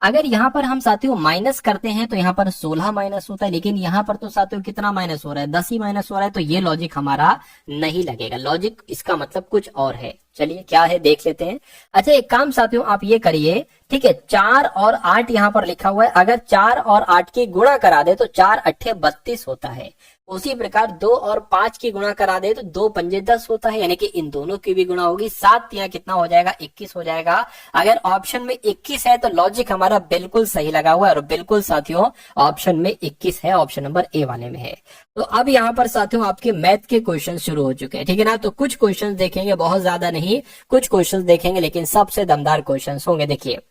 [SPEAKER 1] अगर यहाँ पर हम साथियों माइनस करते हैं तो यहाँ पर 16 माइनस होता है, लेकिन यहाँ पर तो साथियों कितना माइनस हो रहा है, 10 ही माइनस हो रहा है, तो ये लॉजिक हमारा नहीं लगेगा। लॉजिक इसका मतलब कुछ और है। चलिए क्या है देख लेते हैं। अच्छा एक काम साथियों आप ये करिए, ठीक है, 4 और 8 यहाँ पर लिखा हुआ है, अगर 4 और 8 की गुणा करा दे तो 4 अट्ठे 32 होता है। उसी प्रकार 2 और 5 की गुणा करा दे तो 2 पंजे 10 होता है, यानी कि इन दोनों की भी गुणा होगी, 7 यहाँ कितना हो जाएगा, 21 हो जाएगा। अगर ऑप्शन में 21 है तो लॉजिक हमारा बिल्कुल सही लगा हुआ है, और बिल्कुल साथियों ऑप्शन में 21 है, ऑप्शन नंबर ए वाले में है। तो अब यहाँ पर साथियों आपके मैथ के क्वेश्चन शुरू हो चुके हैं, ठीक है ना। तो कुछ क्वेश्चन देखेंगे, बहुत ज्यादा नहीं, कुछ क्वेश्चन देखेंगे, लेकिन सबसे दमदार क्वेश्चन होंगे। देखिए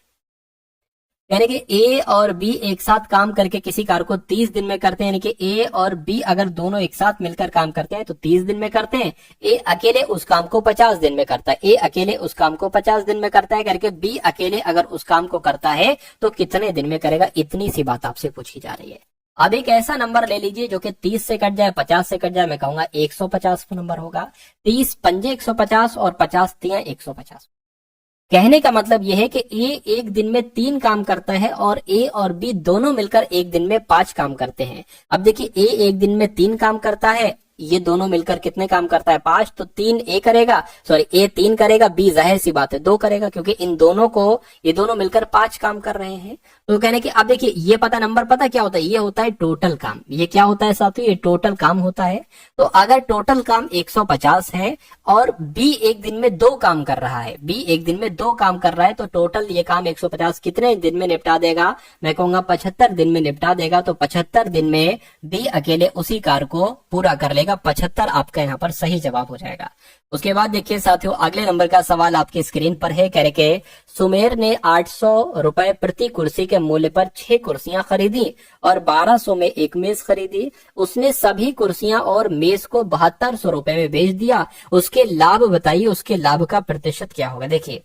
[SPEAKER 1] यानी कि ए और बी एक साथ काम करके किसी कार्य को 30 दिन में करते हैं, यानी कि ए और बी अगर दोनों एक साथ मिलकर काम करते हैं तो 30 दिन में करते हैं। ए अकेले उस काम को 50 दिन में करता है, ए अकेले उस काम को 50 दिन में करता है करके बी अकेले अगर उस काम को करता है तो कितने दिन में करेगा, इतनी सी बात आपसे पूछी जा रही है। अब एक ऐसा नंबर ले लीजिए जो कि 30 से कट जाए, 50 से कट जाए, मैं कहूंगा 150 नंबर होगा। 30 पंजे 150 और 50 तिया 150। कहने का मतलब यह है कि ए एक दिन में 3 काम करता है और ए और बी दोनों मिलकर एक दिन में 5 काम करते हैं। अब देखिए ए एक दिन में 3 काम करता है, ये दोनों मिलकर कितने काम करता है, 5, तो 3 ए करेगा, सॉरी ए 3 करेगा, बी जाहिर सी बात है 2 करेगा, क्योंकि इन दोनों को ये दोनों मिलकर 5 काम कर रहे हैं। तो कहने की अब देखिए ये पता नंबर पता क्या होता है, ये होता है टोटल काम। ये क्या होता है साथियों, ये टोटल काम होता है। तो अगर टोटल काम 150 है और बी एक दिन में 2 काम कर रहा है, बी एक दिन में 2 काम कर रहा है, तो टोटल ये काम 150 कितने दिन में निपटा देगा, मैं कहूंगा 75 दिन में निपटा देगा। तो 75 दिन में बी अकेले उसी कार्य को पूरा कर लेगा। 75 आपका यहाँ पर सही जवाब हो जाएगा। उसके बाद देखिए साथियों अगले नंबर का सवाल आपकी स्क्रीन पर है। कह रहे के सुमेर ने 800 रुपए प्रति कुर्सी के मूल्य पर 6 कुर्सियां खरीदी और 1200 में एक मेज खरीदी। उसने सभी कुर्सियां और मेज को 7200 रुपए में बेच दिया। उसके लाभ बताइए, उसके लाभ का प्रतिशत क्या होगा। देखिए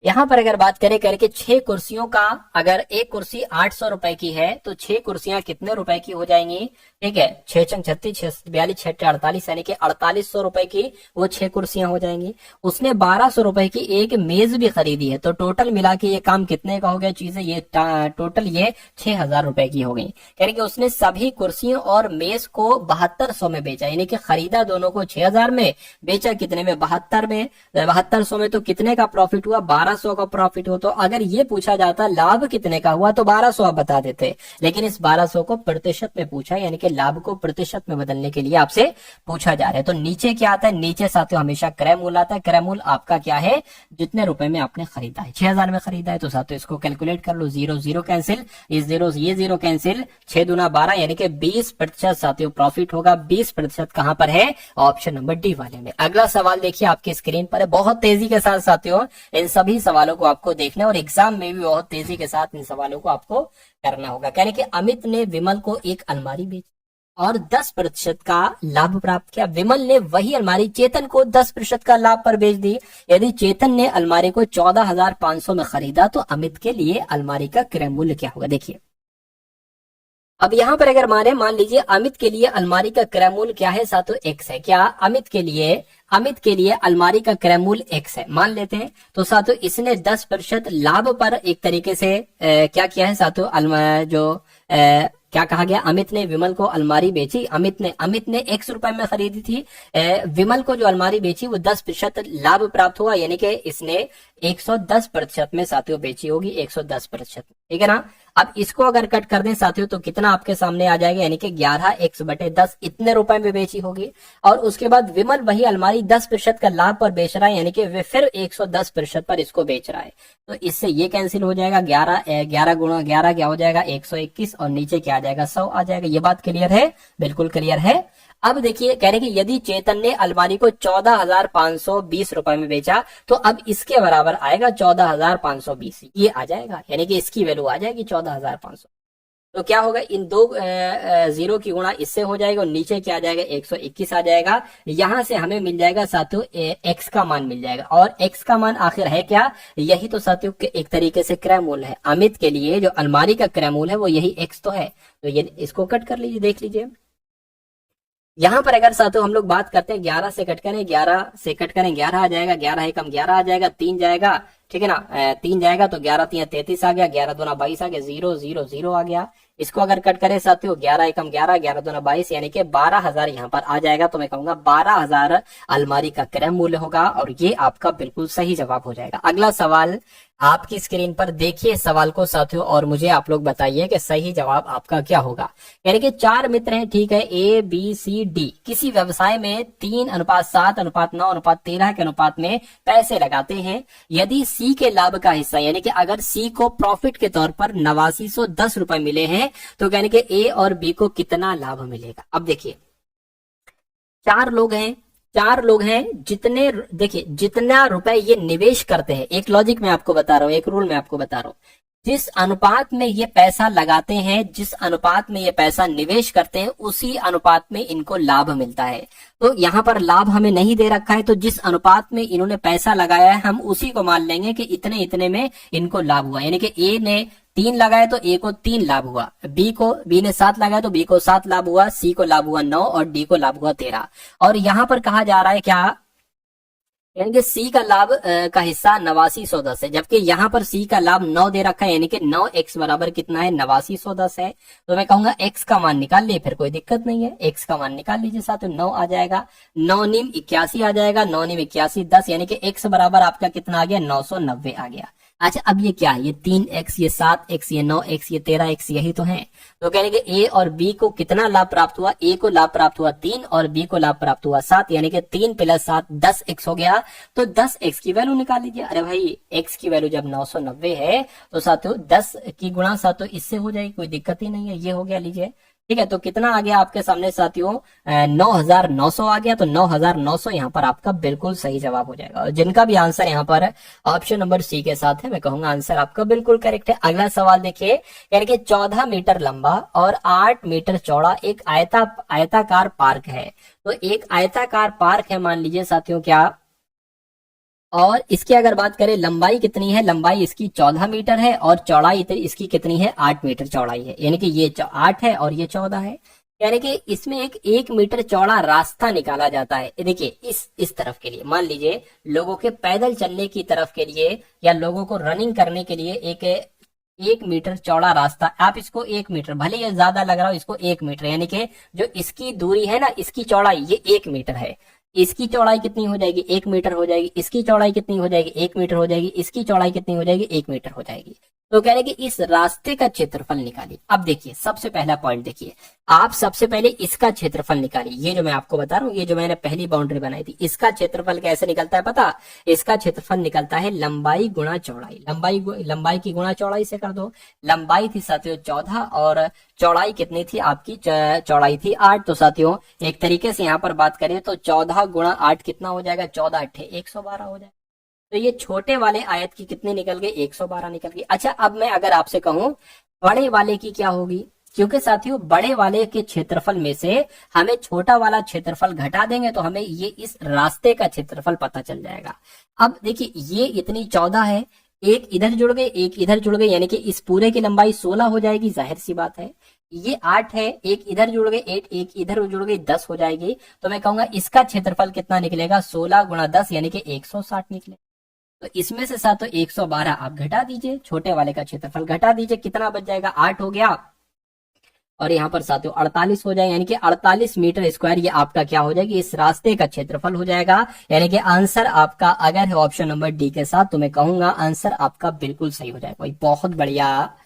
[SPEAKER 1] यहां पर अगर बात करें करके 6 कुर्सियों का, अगर एक कुर्सी 800 रुपए की है तो 6 कुर्सियां कितने रुपए की हो जाएंगी, ठीक है, 6 6 42 6 48 यानी कि 4800 रुपए की वो 6 कुर्सियां हो जाएंगी। उसने 1200 रुपए की एक मेज भी खरीदी है, तो टोटल मिला के ये काम कितने का हो गया चीजें, ये टोटल ये 6000 रुपए की हो गई। यानी कि उसने सभी कुर्सियों और मेज को 7200 में बेचा, यानी कि खरीदा दोनों को 6000 में, बेचा कितने में, 72 में। 7200 में तो कितने का प्रॉफिट हुआ, 1200 का प्रॉफिट हो। तो अगर ये पूछा जाता लाभ कितने का हुआ तो 1200 आप बता देते, लेकिन इस 1200 को प्रतिशत में पूछा, यानी कि लाभ को प्रतिशत में बदलने के लिए आपसे पूछा जा रहा है। तो नीचे क्या आता है, नीचे साथियों हमेशा क्रय मूल आता है। क्रय मूल आपका क्या है, जितने रुपए में आपने खरीदा है, 6000 में खरीदा है, तो साथियों इसको कैलकुलेट कर लो, 0 0 कैंसिल, इस 0 ये 0 कैंसिल, 6 दूना 12 यानी कि 20% साथियों प्रॉफिट होगा। 20% कहां पर है, ऑप्शन नंबर डी वाले में। अगला सवाल देखिए आपकी स्क्रीन पर है, बहुत तेजी के साथ साथियों इन सभी सवालों को आपको देखना और एग्जाम में भी बहुत तेजी के साथ इन सवालों को आपको करना होगा। यानी कि अमित ने विमल को एक अलमारी बेची और 10% का लाभ प्राप्त किया। विमल ने वही अलमारी चेतन को 10% का लाभ पर बेच दी। यदि चेतन ने अलमारी को 14,500 में खरीदा तो अमित के लिए अलमारी का क्रय मूल्य क्या होगा। देखिए अब यहाँ पर अगर मान लीजिए अमित के लिए अलमारी का क्रय मूल्य क्या है साथियों, x है। क्या अमित के लिए अलमारी का क्रय मूल्य x है मान लेते हैं। तो साथियों इसने 10% लाभ पर एक तरीके से क्या किया है साथियों, क्या कहा गया, अमित ने विमल को अलमारी बेची। अमित ने x रुपए में खरीदी थी, विमल को जो अलमारी बेची वो 10% लाभ प्राप्त हुआ, यानी कि इसने 110% में साथियों बेची होगी, 110%। ठीक है ना। अब इसको अगर कट कर दें साथियों तो कितना आपके सामने आ जाएगा, यानी कि 11x/10 इतने रुपए में बेची होगी। और उसके बाद विमल वही अलमारी 10% का लाभ पर बेच रहा है, यानी कि वे फिर 110% पर इसको बेच रहा है। तो इससे ये कैंसिल हो जाएगा, 11 गुणा 11 क्या हो जाएगा, 121, और नीचे क्या आ जाएगा, 100 आ जाएगा। ये बात क्लियर है, बिल्कुल क्लियर है। अब देखिए कह रहे कि यदि चेतन ने अलमारी को 14,520 रुपए में बेचा तो अब इसके बराबर आएगा 14,520, ये आ जाएगा, यानी कि इसकी वैल्यू आ जाएगी 14,500। तो क्या होगा, इन दो जीरो की गुणा इससे हो जाएगा और नीचे क्या आ जाएगा, 121 आ जाएगा। यहां से हमें मिल जाएगा साथियों एक्स का मान मिल जाएगा, और एक्स का मान आखिर है क्या, यही तो साथियों एक तरीके से क्रय मूल्य है। अमित के लिए जो अलमारी का क्रय मूल्य है वो यही एक्स तो है। तो ये इसको कट कर लीजिए, देख लीजिए यहां पर अगर साथियों हम लोग बात करते हैं 11 से कट करें, 11 आ जाएगा, 11 एकम 11 आ जाएगा, 3 जाएगा, ठीक है ना, 3 जाएगा तो 11 3 33 आ गया, 11 दूना 22 आ गया, 0 0 0 आ गया। इसको अगर कट करें साथियों 11 एकम 11, 11 दूना 22 यानी कि 12,000 यहाँ पर आ जाएगा। तो मैं कहूंगा 12,000 अलमारी का क्रय मूल्य होगा, और ये आपका बिल्कुल सही जवाब हो जाएगा। अगला सवाल आपकी स्क्रीन पर देखिए सवाल को साथियों, और मुझे आप लोग बताइए कि सही जवाब आपका क्या होगा। यानी कि 4 मित्र हैं, ठीक है, A B C D किसी व्यवसाय में 3:7:9:13 के अनुपात में पैसे लगाते हैं। यदि C के लाभ का हिस्सा, यानी कि अगर C को प्रॉफिट के तौर पर 8910 रुपए मिले हैं तो यानी कि A और B को कितना लाभ मिलेगा। अब देखिए 4 लोग हैं, जितना रुपए ये निवेश करते हैं, एक लॉजिक में आपको बता रहा हूं, एक रूल में आपको बता रहा हूं, जिस अनुपात में ये पैसा लगाते हैं, जिस अनुपात में ये पैसा निवेश करते हैं, उसी अनुपात में इनको लाभ मिलता है। तो यहाँ पर लाभ हमें नहीं दे रखा है, तो जिस अनुपात में इन्होंने पैसा लगाया है हम उसी को मान लेंगे कि इतने में इनको लाभ हुआ। यानी कि ए ने 3 लगाए तो ए को 3 लाभ हुआ, बी ने 7 लगाया तो बी को 7 लाभ हुआ, सी को लाभ हुआ 9 और डी को लाभ हुआ 13। और यहाँ पर कहा जा रहा है क्या, यानी कि सी का लाभ का हिस्सा 8910 है, जबकि यहाँ पर सी का लाभ 9 दे रखा है, यानी कि 9x बराबर कितना है, 8910 है। तो मैं कहूंगा x का मान निकाल लिए, फिर कोई दिक्कत नहीं है, x का मान निकाल लीजिए साथ, 9 आ जाएगा, 9 नीम 81 आ जाएगा, 9 नीम 81 10, यानी कि x बराबर आपका कितना आ गया, 990 आ गया। अच्छा अब ये क्या है, ये 3x, ये 7x, ये 9x, ये 13x, यही तो है। तो कहने के ए और बी को कितना लाभ प्राप्त हुआ, ए को लाभ प्राप्त हुआ 3 और बी को लाभ प्राप्त हुआ 7, यानी कि 3 + 7 10x हो गया। तो 10x की वैल्यू निकाल लीजिए। अरे भाई x की वैल्यू जब 990 है तो साथियों 10 की गुणा साथियों इससे हो जाएगी, कोई दिक्कत ही नहीं है, ये हो गया, लीजिए ठीक है। तो कितना आ गया आपके सामने साथियों, 9,900 आ गया। तो 9,900 यहाँ पर आपका बिल्कुल सही जवाब हो जाएगा। और जिनका भी आंसर यहाँ पर ऑप्शन नंबर सी के साथ है, मैं कहूंगा आंसर आपका बिल्कुल करेक्ट है। अगला सवाल देखिए, यानी कि 14 मीटर लंबा और 8 मीटर चौड़ा एक आयताकार पार्क है। तो एक आयताकार पार्क है मान लीजिए साथियों क्या, और इसकी अगर बात करें लंबाई कितनी है, लंबाई इसकी 14 मीटर है और चौड़ाई इसकी कितनी है, 8 मीटर चौड़ाई है। यानी कि ये 8 है और ये 14 है। यानी कि इसमें एक 1 मीटर चौड़ा रास्ता निकाला जाता है। देखिए इस तरफ के लिए, मान लीजिए लोगों के पैदल चलने की तरफ के लिए या लोगों को रनिंग करने के लिए एक 1 मीटर चौड़ा रास्ता, आप इसको 1 मीटर, भले ये ज्यादा लग रहा हो, इसको 1 मीटर, यानी कि जो इसकी दूरी है ना, इसकी चौड़ाई ये 1 मीटर है। इसकी चौड़ाई कितनी हो जाएगी? 1 मीटर हो जाएगी। इसकी चौड़ाई कितनी हो जाएगी? 1 मीटर हो जाएगी। इसकी चौड़ाई कितनी हो जाएगी? 1 मीटर हो जाएगी। तो कह रहे कि इस रास्ते का क्षेत्रफल निकालिए। अब देखिए सबसे पहला पॉइंट देखिए, आप सबसे पहले इसका क्षेत्रफल निकालिए। ये जो मैं आपको बता रहा हूँ, ये जो मैंने पहली बाउंड्री बनाई थी, इसका क्षेत्रफल कैसे निकलता है पता? इसका क्षेत्रफल निकलता है लंबाई गुणा चौड़ाई। लंबाई की गुणा चौड़ाई से कर दो। लंबाई थी साथियों 14 और चौड़ाई कितनी थी आपकी? चौड़ाई थी 8। तो साथियों एक तरीके से यहाँ पर बात करें तो 14 गुणा 8 कितना हो जाएगा? 14 अट्ठे 112 हो जाएगा। तो ये छोटे वाले आयत की कितनी निकल गई? 112 निकल गई। अच्छा अब मैं अगर आपसे कहूं बड़े वाले की क्या होगी, क्योंकि साथियों बड़े वाले के क्षेत्रफल में से हमें छोटा वाला क्षेत्रफल घटा देंगे तो हमें ये इस रास्ते का क्षेत्रफल पता चल जाएगा। अब देखिए ये इतनी 14 है, एक इधर जुड़ गए एक इधर जुड़ गए, यानी कि इस पूरे की लंबाई 16 हो जाएगी, जाहिर सी बात है। ये 8 है, एक इधर जुड़ गए एक इधर जुड़ गई, 10 हो जाएगी। तो मैं कहूंगा इसका क्षेत्रफल कितना निकलेगा? 16 गुणा 10 यानी कि 160 निकलेगा। तो इसमें से साथ 112 आप घटा दीजिए, छोटे वाले का क्षेत्रफल घटा दीजिए, कितना बच जाएगा? 8 हो गया। और यहाँ पर साथियों 48 हो जाएगा, यानी कि 48 मीटर स्क्वायर ये आपका क्या हो जाएगी? इस रास्ते का क्षेत्रफल हो जाएगा। यानी कि आंसर आपका अगर है ऑप्शन नंबर डी के साथ, तो मैं कहूंगा आंसर आपका बिल्कुल सही हो जाएगा। बहुत बढ़िया।